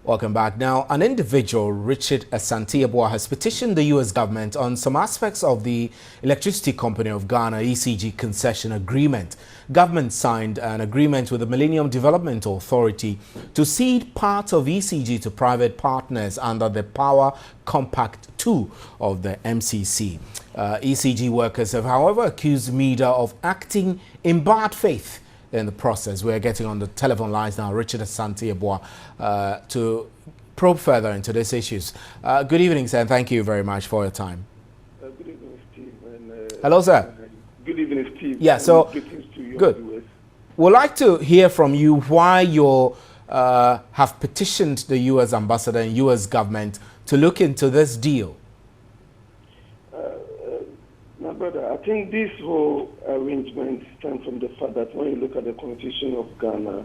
Welcome back. Now, an individual, Richard Asante-Yeboah, has petitioned the U.S. government on some aspects of the Electricity Company of Ghana ECG concession agreement. Government signed an agreement with the Millennium Development Authority to cede part of ECG to private partners under the Power Compact 2 of the MCC. ECG workers have, however, accused MEDA of acting in bad faith in the process. We're getting on the telephone lines now, Richard Asante-Yeboah, to probe further into these issues. Good evening, sir, and thank you very much for your time. Good evening, Steve. Hello, sir. Good evening, Steve. Yeah, so, good. Viewers. We'd like to hear from you why you have petitioned the U.S. ambassador and U.S. government to look into this deal. My brother, I think this whole arrangement stems from the fact that when you look at the Constitution of Ghana,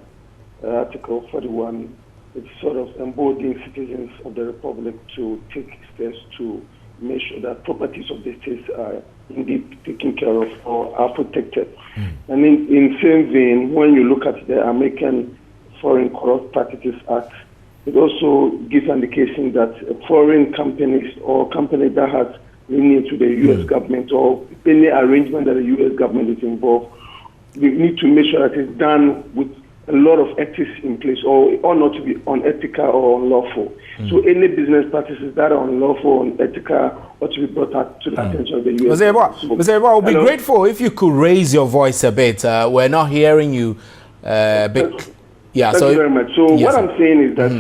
Article 41, it's sort of emboldening citizens of the Republic to take steps to make sure that properties of the states are indeed taken care of or are protected. And in same vein, when you look at the American Foreign Corrupt Practices Act, it also gives an indication that foreign companies or companies that has linked to the U.S. government or any arrangement that the U.S. government is involved, we need to make sure that it's done with a lot of ethics in place or not to be unethical or unlawful. So any business practices that are unlawful or unethical ought to be brought out to the attention of the U.S. Mr. Yeboah, we'll be grateful if you could raise your voice a bit. We're not hearing you. Thank you very much. So yes, what I'm saying is that,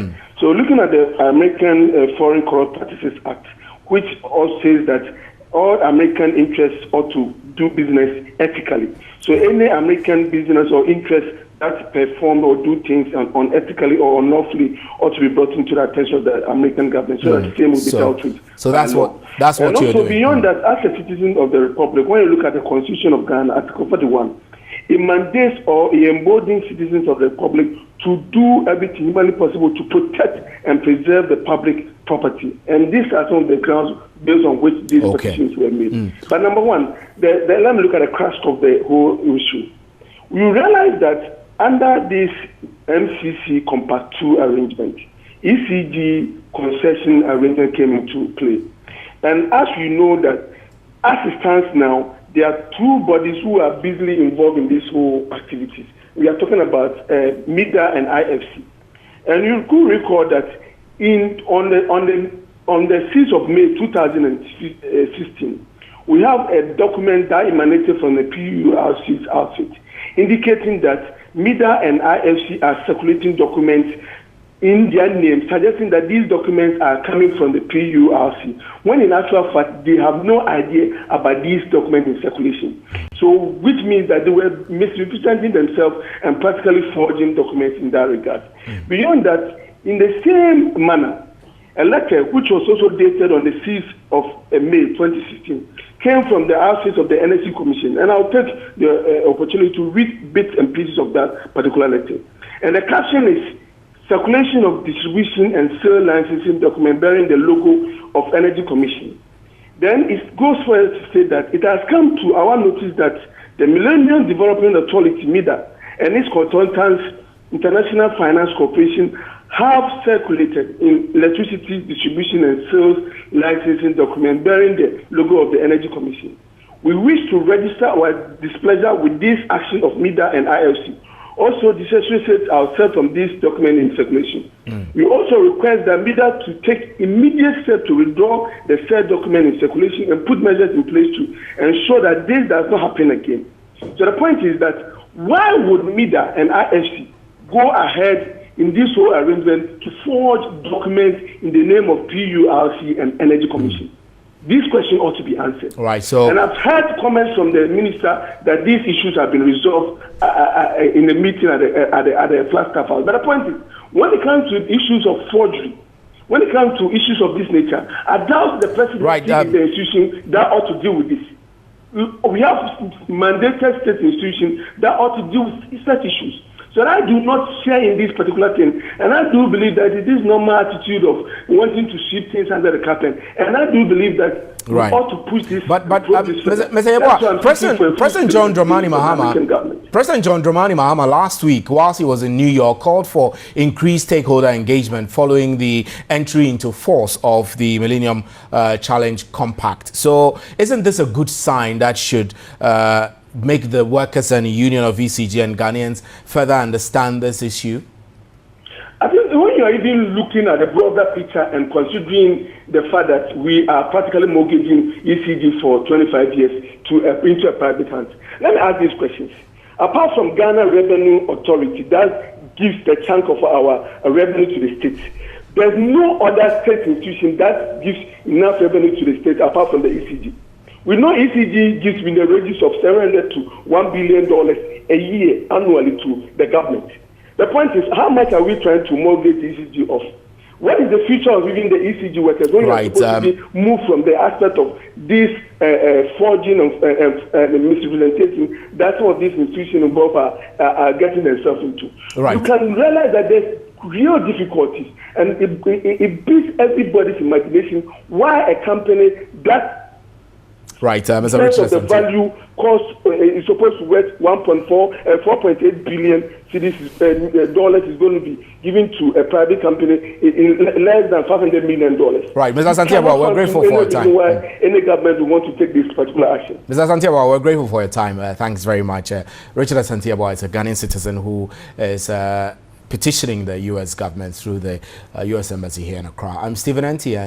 so looking at the American Foreign Corrupt Practices Act, which also says that all American interests ought to do business ethically. So any American business or interest that perform or do things unethically or unlawfully ought to be brought into the attention of the American government so that the same will be dealt with. So that's what you're doing. And also beyond that, as a citizen of the Republic, when you look at the Constitution of Ghana, Article 41, it mandates or it emboldens citizens of the Republic to do everything humanly possible to protect and preserve the public property. And these are some of the grounds based on which these petitions were made. But number one, let me look at the crux of the whole issue. We realize that under this MCC Compact 2 arrangement, ECG concession arrangement came into play. And as you know that, as it stands now, there are two bodies who are busily involved in this whole activities. We are talking about MEDA and IFC. And you could recall that on the 6th of May 2016, we have a document that emanated from the PURC's outfit indicating that MEDA and IFC are circulating documents in their name, suggesting that these documents are coming from the PURC, when in actual fact, they have no idea about these documents in circulation. So, which means that they were misrepresenting themselves and practically forging documents in that regard. Beyond that, in the same manner, a letter which was also dated on the 6th of May 2016 came from the office of the Energy Commission, and I'll take the opportunity to read bits and pieces of that particular letter. And the caption is, circulation of distribution and sale licensing document bearing the logo of Energy Commission. Then it goes further to say that it has come to our notice that the Millennium Development Authority, MEDA, and its consultants, International Finance Corporation, have circulated in electricity distribution and sales licensing document bearing the logo of the Energy Commission. We wish to register our displeasure with this action of MEDA and IFC. Also disassociate ourselves from this document in circulation. We also request that MEDA to take immediate steps to withdraw the said document in circulation and put measures in place to ensure that this does not happen again. So the point is that why would MEDA and IFC go ahead in this whole arrangement to forge documents in the name of PURC and Energy Commission? This question ought to be answered. Right. So, and I've heard comments from the minister that these issues have been resolved in a meeting at the Flagstaff House. But the point is, when it comes to issues of forgery, when it comes to issues of this nature, I doubt the president is the institution that ought to deal with this. We have mandated state institutions that ought to deal with such issues. So I do not share in this particular thing. And I do believe that it is normal attitude of wanting to sweep things under the carpet. And I do believe that we ought to push this. But President John Dramani Mahama last week, whilst he was in New York, called for increased stakeholder engagement following the entry into force of the Millennium Challenge Compact. So isn't this a good sign that should make the workers and union of ECG and Ghanaians further understand this issue? I think when you are even looking at the broader picture and considering the fact that we are practically mortgaging ECG for 25 years into a private hand, let me ask these questions. Apart from Ghana Revenue Authority that gives the chunk of our revenue to the state, there's no other state institution that gives enough revenue to the state apart from the ECG. We know ECG gives in the ranges of $700 to $1 billion a year annually to the government. The point is, how much are we trying to mortgage ECG off? What is the future of even the ECG workers when you're supposed to be moved from the aspect of this forging and misrepresentation that some of these institutions involved are getting themselves into? Right. You can realize that there's real difficulties, and it beats everybody's imagination why a company that Mr. Richard, the value cost is supposed to worth 4.8 billion dollars is going to be given to a private company in less than $500 million. Right, Mr. Santiago, we're grateful for your time. Why any government will want to take this particular action. Mr. Santiago, we're grateful for your time. Thanks very much. Richard Santiago is a Ghanaian citizen who is petitioning the U.S. government through the U.S. Embassy here in Accra. I'm Stephen Enti.